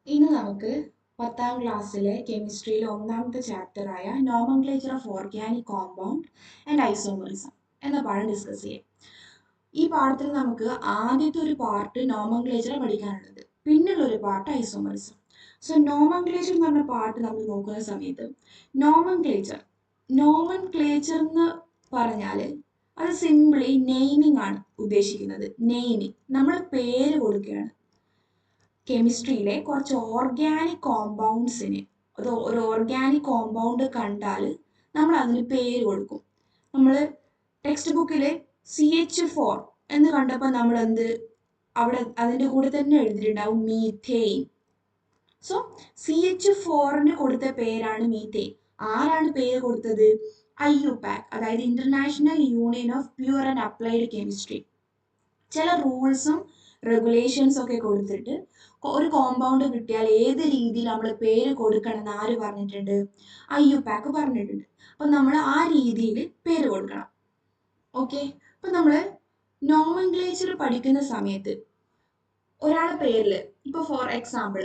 ഇന്ന് നമുക്ക് 10ാം ക്ലാസ്സിലെ കെമിസ്ട്രിയിലെ ഒന്നാമത്തെ ചാപ്റ്ററായ nomenclature of organic compound and isomerism എന്ന പാഠം ഡിസ്കസ് ചെയ്യാം. ഈ പാഠത്തിൽ നമുക്ക് ആദ്യത്തെ ഒരു പാർട്ട് നോമൻക്ലേച്ചർ പഠിക്കാനുള്ളത്, പിന്നുള്ള ഒരു പാർട്ട് ഐസോമറിസം. സോ നോമൻക്ലേച്ചർ എന്ന് പറഞ്ഞ പാർട്ട് നമ്മൾ നോക്കുന്ന സമയത്ത് നോമൻക്ലേച്ചർ എന്ന് പറഞ്ഞാൽ അത് സിംപിളി നെയിമിംഗ് ആണ് ഉദ്ദേശിക്കുന്നത്. നെയിമിംഗ്, നമ്മൾ പേര് കൊടുക്കുകയാണ്. കെമിസ്ട്രിയിലെ കുറച്ച് ഓർഗാനിക് കോമ്പൗണ്ട്സിന്, അത് ഒരു ഓർഗാനിക് കോമ്പൗണ്ട് കണ്ടാൽ നമ്മൾ അതിന് പേര് കൊടുക്കും. നമ്മൾ ടെക്സ്റ്റ് ബുക്കിൽ CH4 എന്ന് കണ്ടപ്പോൾ നമ്മൾ അവിടെ അതിൻ്റെ കൂടെ തന്നെ എഴുതിയിട്ടുണ്ടാവും മീഥെയിൻ. സോ CH4ന് കൊടുത്ത പേരാണ് മീഥെയിൻ. ആരാണ് പേര് കൊടുത്തത്? IUPAC, അതായത് international union of pure and applied chemistry. ചില റൂൾസും റെഗുലേഷൻസും ഒക്കെ കൊടുത്തിട്ട് ഒരു കോമ്പൗണ്ട് കിട്ടിയാൽ ഏത് രീതിയിൽ നമ്മൾ പേര് കൊടുക്കണം എന്ന് ആര് പറഞ്ഞിട്ടുണ്ട്? IUPAC പറഞ്ഞിട്ടുണ്ട്. അപ്പം നമ്മൾ ആ രീതിയിൽ പേര് കൊടുക്കണം. ഓക്കെ, അപ്പം നമ്മൾ നോമൻക്ലേച്ചർ പഠിക്കുന്ന സമയത്ത് ഒരാളുടെ പേരിൽ ഇപ്പോൾ ഫോർ എക്സാമ്പിൾ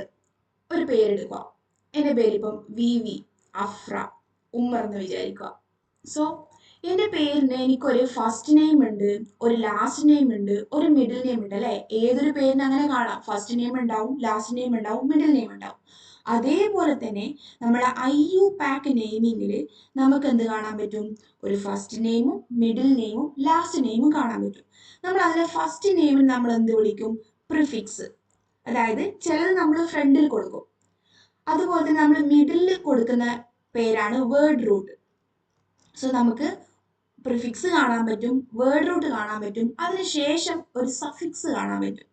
ഒരു പേരെടുക്കുക. എൻ്റെ പേരിപ്പം VV അഫ്ര ഉമ്മർ എന്ന് വിചാരിക്കുക. സോ എൻ്റെ പേരിന് എനിക്കൊരു ഫസ്റ്റ് നെയിം ഉണ്ട്, ഒരു ലാസ്റ്റ് നെയിം ഉണ്ട്, ഒരു മിഡിൽ നെയിം ഉണ്ട് അല്ലേ? ഏതൊരു പേരിന് അങ്ങനെ കാണാം, ഫസ്റ്റ് നെയിം ഉണ്ടാവും, ലാസ്റ്റ് നെയിം ഉണ്ടാവും, മിഡിൽ നെയിം ഉണ്ടാവും. അതേപോലെ തന്നെ നമ്മുടെ IUPAC നെയിമിങ്ങിൽ നമുക്ക് എന്ത് കാണാൻ പറ്റും? ഒരു ഫസ്റ്റ് നെയിമും മിഡിൽ നെയിമും ലാസ്റ്റ് നെയിമും കാണാൻ പറ്റും. നമ്മൾ അതിലെ ഫസ്റ്റ് നെയിമിൽ നമ്മൾ എന്ത് വിളിക്കും? പ്രിഫിക്സ്. അതായത് ചിലത് നമ്മൾ ഫ്രണ്ടിൽ കൊടുക്കും. അതുപോലെ തന്നെ നമ്മൾ മിഡിലിൽ കൊടുക്കുന്ന പേരാണ് വേർഡ് റൂട്ട്. സോ നമുക്ക് പ്രിഫിക്സ് കാണാൻ പറ്റും, വേർഡ് റൂട്ട് കാണാൻ പറ്റും, അതിനുശേഷം ഒരു സഫിക്സ് കാണാൻ പറ്റും.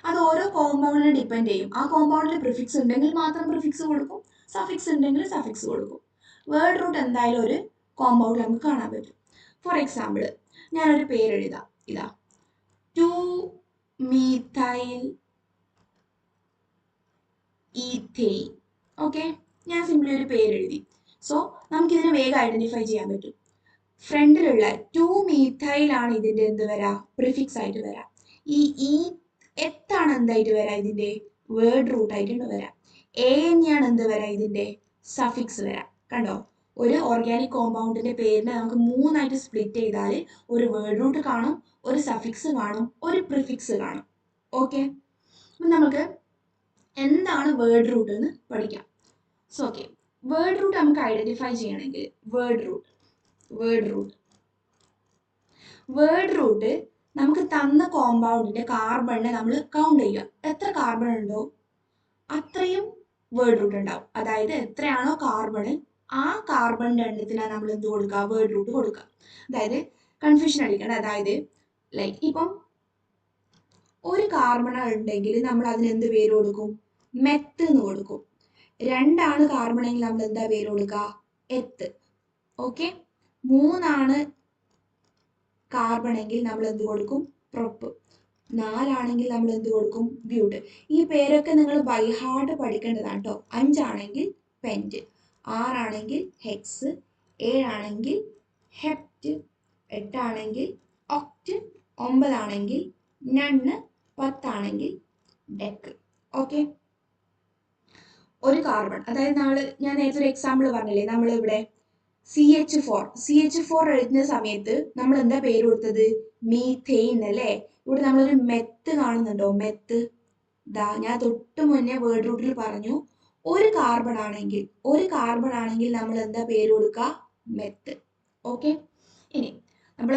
അത് ഓരോ കോമ്പൗണ്ടിനെ ഡിപ്പെൻഡ് ചെയ്യും. ആ കോമ്പൗണ്ടിൽ പ്രിഫിക്സ് ഉണ്ടെങ്കിൽ മാത്രം പ്രിഫിക്സ് കൊടുക്കും, സഫിക്സ് ഉണ്ടെങ്കിൽ സഫിക്സ് കൊടുക്കും. വേർഡ് റൂട്ട് എന്തായാലും ഒരു കോമ്പൗണ്ടിൽ നമുക്ക് കാണാൻ പറ്റും. ഫോർ എക്സാമ്പിൾ ഞാനൊരു പേര് എഴുതാം. ഇതാ 2-methyl ethane. ഓക്കെ, ഞാൻ സിംപ്ലി ഒരു പേര് എഴുതി. സോ നമുക്കിതിനെ വേഗം ഐഡന്റിഫൈ ചെയ്യാൻ പറ്റും. ഫ്രണ്ടിലുള്ള 2-methyl ആണ് ഇതിന്റെ എന്ത് വരാം? പ്രിഫിക്സ് ആയിട്ട് വരാം. ഈ എത്താണ് എന്തായിട്ട് വരാം? ഇതിന്റെ വേർഡ് റൂട്ട് ആയിട്ടുണ്ട് വരാം. AN എന്ത് വരാം? ഇതിന്റെ സഫിക്സ് വരാം. കണ്ടോ, ഒരു ഓർഗാനിക് കോമ്പൗണ്ടിന്റെ പേരിനെ നമുക്ക് മൂന്നായിട്ട് സ്പ്ലിറ്റ് ചെയ്താൽ ഒരു വേർഡ് റൂട്ട് കാണും, ഒരു സഫിക്സ് കാണും, ഒരു പ്രിഫിക്സ് കാണും. ഓക്കെ, അപ്പം നമുക്ക് എന്താണ് വേർഡ് റൂട്ട് എന്ന് പഠിക്കാം. സോ ഓക്കെ, വേർഡ് റൂട്ട് നമുക്ക് ഐഡന്റിഫൈ ചെയ്യണമെങ്കിൽ വേർഡ് റൂട്ട് നമുക്ക് തന്ന കോമ്പൗണ്ടിന്റെ കാർബണിനെ നമ്മൾ കൗണ്ട് ചെയ്യുക. എത്ര കാർബൺ ഉണ്ടോ അത്രയും വേർഡ് റൂട്ട് ഉണ്ടാവും. അതായത് എത്രയാണോ കാർബൺ, ആ കാർബണിന്റെ എണ്ണത്തിനാണ് നമ്മൾ എന്ത് കൊടുക്കുക? വേർഡ് റൂട്ട് കൊടുക്കുക. അതായത് കൺഫ്യൂഷൻ അടിക്കണം. അതായത് ലൈക്ക് ഇപ്പം ഒരു കാർബൺ ഉണ്ടെങ്കിൽ നമ്മൾ അതിന് എന്ത് പേര് കൊടുക്കും? മെത്ത് എന്ന് കൊടുക്കും. 2 കാർബണെങ്കിൽ നമ്മൾ എന്താ പേര് കൊടുക്കുക? എത്ത്. ഓക്കെ, 3 കാർബണെങ്കിൽ നമ്മൾ എന്ത് കൊടുക്കും? പ്രൊപ്പ്. 4 നമ്മൾ എന്ത് കൊടുക്കും? ബ്യൂട്ട്. ഈ പേരൊക്കെ നിങ്ങൾ ബൈ ഹാർട്ട് പഠിക്കേണ്ടതാണ് കേട്ടോ. 5 pent, 6 HECS, 7 hept, 8 ഒക്റ്റ്, 9 നണ്ണ്, 10 deck. Okay, ഒരു കാർബൺ, അതായത് ഞാൻ നേരത്തെ ഒരു എക്സാമ്പിൾ പറഞ്ഞില്ലേ, നമ്മൾ ഇവിടെ CH4 എഴുതുന്ന സമയത്ത് നമ്മൾ എന്താ പേര് കൊടുത്തത്? മീഥെയിൻ അല്ലേ? ഇവിടെ നമ്മളൊരു മെത്ത് കാണുന്നുണ്ടോ? മെത്ത്. ഞാൻ തൊട്ട് മുന്നേ വേർഡ് റൂട്ടിൽ പറഞ്ഞു, ഒരു കാർബൺ ആണെങ്കിൽ നമ്മൾ എന്താ പേര് കൊടുക്കുക? മെത്ത്. ഓക്കെ, ഇനി നമ്മൾ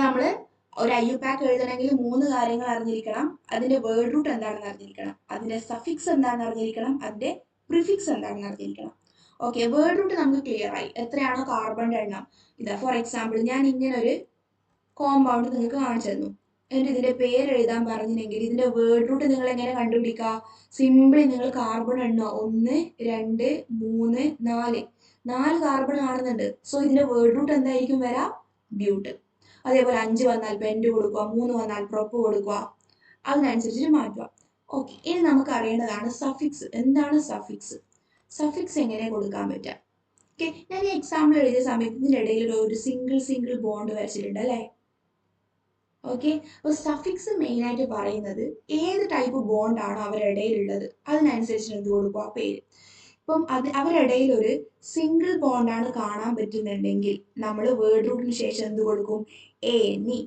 ഒരു IUPAC എഴുതണമെങ്കിൽ 3 കാര്യങ്ങൾ അറിഞ്ഞിരിക്കണം. അതിന്റെ വേർഡ് റൂട്ട് എന്താണെന്ന് അറിഞ്ഞിരിക്കണം, അതിന്റെ സഫിക്സ് എന്താണെന്ന് അറിഞ്ഞിരിക്കണം, അതിന്റെ പ്രിഫിക്സ് എന്താണെന്ന് അറിഞ്ഞിരിക്കണം. ഓക്കെ, വേർഡ് റൂട്ട് നമുക്ക് ക്ലിയർ ആയി. എത്രയാണോ കാർബണിന്റെ എണ്ണം, ഇതാ ഫോർ എക്സാമ്പിൾ ഞാൻ ഇങ്ങനെ ഒരു കോമ്പൗണ്ട് നിങ്ങൾക്ക് കാണിച്ചു തന്നു. എന്നിട്ട് ഇതിന്റെ പേര് എഴുതാൻ പറഞ്ഞില്ലെങ്കിൽ ഇതിന്റെ വേർഡ് റൂട്ട് നിങ്ങൾ എങ്ങനെ കണ്ടുപിടിക്കുക? സിംപിളി നിങ്ങൾ കാർബൺ എണ്ണുക. 1, 2, 3, 4 കാർബൺ കാണുന്നുണ്ട്. സോ ഇതിന്റെ വേർഡ് റൂട്ട് എന്തായിരിക്കും വരാം? ബ്യൂട്ട്. അതേപോലെ 5 വന്നാൽ പെന്റ് കൊടുക്കുക, 3 വന്നാൽ പ്രൊപ്പ് കൊടുക്കുക, അതിനനുസരിച്ചിട്ട് മാറ്റുക. ഓക്കെ, ഇനി നമുക്ക് അറിയേണ്ടതാണ് സഫിക്സ്. എന്താണ് സഫിക്സ്? സഫിക്സ് എങ്ങനെ കൊടുക്കാൻ പറ്റുക? ഓക്കെ, ഞാൻ ഈ എക്സാമ്പിൾ എഴുതിയ സമയത്ത് ഇതിൻ്റെ ഇടയിൽ ഒരു സിംഗിൾ ബോണ്ട് വരച്ചിട്ടുണ്ട് അല്ലേ? ഓക്കെ. അപ്പോൾ സഫിക്സ് മെയിനായിട്ട് പറയുന്നത് ഏത് ടൈപ്പ് ബോണ്ടാണോ അവരുടെ ഇടയിലുള്ളത് അതിനനുസരിച്ച് എന്ത് കൊടുക്കും ആ പേര്. ഇപ്പം അവരുടെ ഇടയിൽ ഒരു സിംഗിൾ ബോണ്ടാണ് കാണാൻ പറ്റുന്നുണ്ടെങ്കിൽ നമ്മൾ വേർഡ് റൂട്ടിന് ശേഷം എന്ത് കൊടുക്കും? A N E.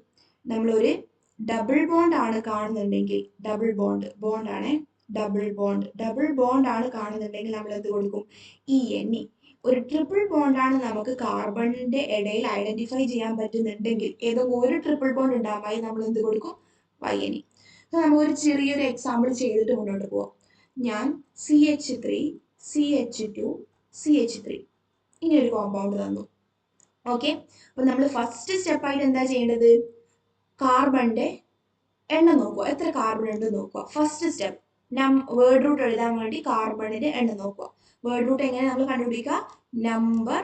നമ്മളൊരു ഡബിൾ ബോണ്ട് ആണ് കാണുന്നുണ്ടെങ്കിൽ, ഡബിൾ ബോണ്ടാണ് ഡബിൾ ബോണ്ട് ആണ് കാണുന്നുണ്ടെങ്കിൽ നമ്മൾ എന്ത് കൊടുക്കും? E N E. ഒരു ട്രിപ്പിൾ ബോണ്ടാണ് നമുക്ക് കാർബണിന്റെ ഇടയിൽ ഐഡന്റിഫൈ ചെയ്യാൻ പറ്റുന്നുണ്ടെങ്കിൽ, ഏതെങ്കിലും ഒരു ട്രിപ്പിൾ ബോണ്ട് ഉണ്ടാവായി നമ്മൾ എന്ത് കൊടുക്കും? Y N E. നമുക്കൊരു ചെറിയൊരു എക്സാമ്പിൾ ചെയ്തിട്ട് മുന്നോട്ട് പോവാം. ഞാൻ CH3 CH2 CH3 ഇങ്ങനെ ഒരു കോമ്പൗണ്ട് തന്നു. ഓക്കെ. അപ്പൊ നമ്മൾ ഫസ്റ്റ് സ്റ്റെപ്പായിട്ട് എന്താ ചെയ്യേണ്ടത്? കാർബണിന്റെ എണ്ണം നോക്കുക, എത്ര കാർബൺ ഉണ്ട് നോക്കുക. ഫസ്റ്റ് സ്റ്റെപ്പ് വേർഡ് റൂട്ട് എഴുതാൻ വേണ്ടി കാർബണിന്റെ എണ്ണം നോക്കുക. വേർഡ് റൂട്ട് എങ്ങനെ നമ്മൾ കണ്ടുപിടിക്കുക? Number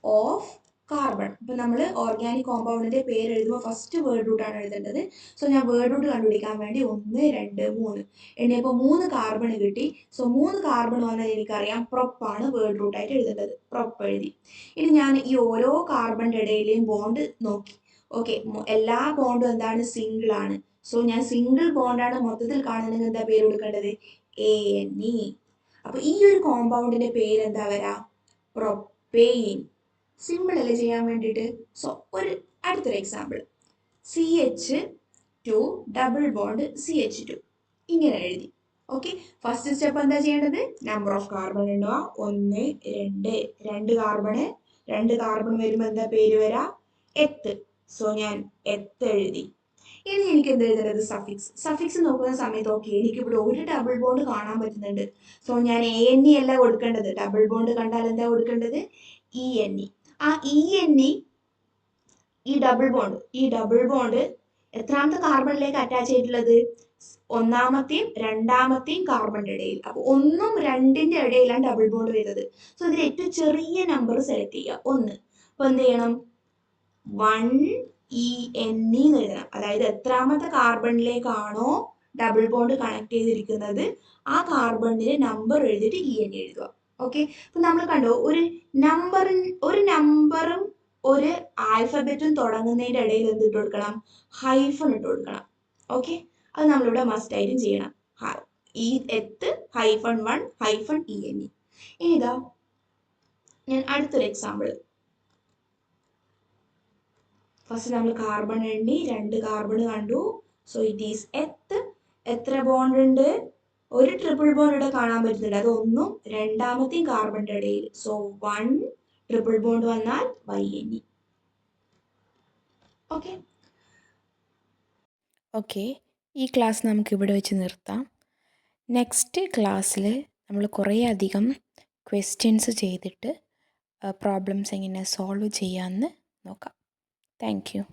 of carbon. ഇപ്പൊ നമ്മൾ ഓർഗാനിക് കോമ്പൗണ്ടിന്റെ പേര് എഴുതുമ്പോൾ ഫസ്റ്റ് വേർഡ് റൂട്ട് ആണ് എഴുതേണ്ടത്. സോ ഞാൻ വേർഡ് റൂട്ട് കണ്ടുപിടിക്കാൻ വേണ്ടി 1 2 3 എണ്ണിയപ്പോൾ 3 കാർബൺ കിട്ടി. സോ 3 കാർബൺ വന്നാൽ എനിക്കറിയാം പ്രൊപ്പാണ് വേർഡ് റൂട്ട് ആയിട്ട് എഴുതേണ്ടത്. പ്രൊപ്പ് എഴുതി. ഇനി ഞാൻ ഈ ഓരോ കാർബണിന്റെ ഇടയിലെയും ബോണ്ട് നോക്കി. ഓക്കെ, എല്ലാ ബോണ്ടും എന്താണ്? സിംഗിൾ ആണ്. സോ ഞാൻ സിംഗിൾ ബോണ്ടാണ് മൊത്തത്തിൽ കാണുന്നതെങ്കിൽ എന്താ പേര് കൊടുക്കേണ്ടത്? ANE. അപ്പൊ ഈ ഒരു കോമ്പൗണ്ടിന്റെ പേര് എന്താ വരാ? പ്രൊപ്പെയിൻ. സിമ്പിൾ അല്ലേ ചെയ്യാൻ വേണ്ടിയിട്ട്? സോ അടുത്തൊരു example, CH2 double bond CH2 ഇങ്ങനെ എഴുതി. ഓക്കെ. ഫസ്റ്റ് സ്റ്റെപ്പ് എന്താ ചെയ്യേണ്ടത്? നമ്പർ ഓഫ് കാർബൺ എണ്ണുക. 1 2 2 കാർബൺ വരുമ്പോൾ എന്താ പേര് വരാ? എത്ത്. സോ ഞാൻ എത്ത് എഴുതി. ഇനി എനിക്ക് എന്ത് എഴുതേണ്ടത്? സഫിക്സ് നോക്കുന്ന സമയത്ത് ഓക്കെ എനിക്കിവിടെ ഒരു ഡബിൾ ബോണ്ട് കാണാൻ പറ്റുന്നുണ്ട്. സോ ഞാൻ ANE അല്ല കൊടുക്കേണ്ടത്. ഡബിൾ ബോണ്ട് കണ്ടാൽ എന്താ കൊടുക്കേണ്ടത്? ENE. ആ ENE, ഈ ഡബിൾ ബോണ്ട് എത്രാമത്തെ കാർബണിലേക്ക് അറ്റാച്ച് ചെയ്തിട്ടുള്ളത്? ഒന്നാമത്തെയും രണ്ടാമത്തെയും കാർബണിന്റെ ഇടയിൽ. അപ്പൊ 1ഉം 2ന്റെ ഇടയിലാണ് ഡബിൾ ബോണ്ട് വരുന്നത്. സോ ഇതിൽ ഏറ്റവും ചെറിയ നമ്പർ സെലക്ട് ചെയ്യുക, 1. അപ്പൊ എന്ത് ചെയ്യണം? 1ENE എന്ന് എഴുതണം. അതായത് എത്രാമത്തെ കാർബണിലേക്കാണോ ഡബിൾ ബോണ്ട് കണക്ട് ചെയ്തിരിക്കുന്നത് ആ കാർബണിന്റെ നമ്പർ എഴുതിയിട്ട് ENE എഴുതുക. ഓക്കെ. അപ്പൊ നമ്മൾ കണ്ടോ, ഒരു നമ്പറും ഒരു ആൽഫബറ്റും തുടങ്ങുന്നതിന്റെ ഇടയിൽ എന്ത് ഇട്ട് കൊടുക്കണം? ഹൈഫൺ ഇട്ട് കൊടുക്കണം. ഓക്കെ. അത് നമ്മളിവിടെ മസ്റ്റ് ആയിട്ടും ചെയ്യണം. ഈ എത്ത് -1 -ENE. ഇനി ഇതാ ഞാൻ അടുത്തൊരു എക്സാമ്പിൾ. ഫസ്റ്റ് നമ്മൾ കാർബൺ എണ്ണി, 2 കാർബൺ കണ്ടു. സോ ഇറ്റ് ഈസ് എത്ത്. എത്ര ബോണ്ട് ഉണ്ട്? ഒരു ട്രിപ്പിൾ ബോണ്ട് ഇവിടെ കാണാൻ പറ്റുന്നുണ്ട്. അത് 1ഉം രണ്ടാമത്തെയും കാർബണിന്റെ ഇടയിൽ. സോ 1 ട്രിപ്പിൾ ബോണ്ട് വന്നാൽ YNE. ഓക്കെ. ഓക്കെ, ഈ ക്ലാസ് നമുക്ക് ഇവിടെ വെച്ച് നിർത്താം. നെക്സ്റ്റ് ക്ലാസ്സിൽ നമ്മൾ കുറേ അധികം ക്വസ്റ്റ്യൻസ് ചെയ്തിട്ട് പ്രോബ്ലംസ് എങ്ങനെ സോൾവ് ചെയ്യാമെന്ന് നോക്കാം. Thank you.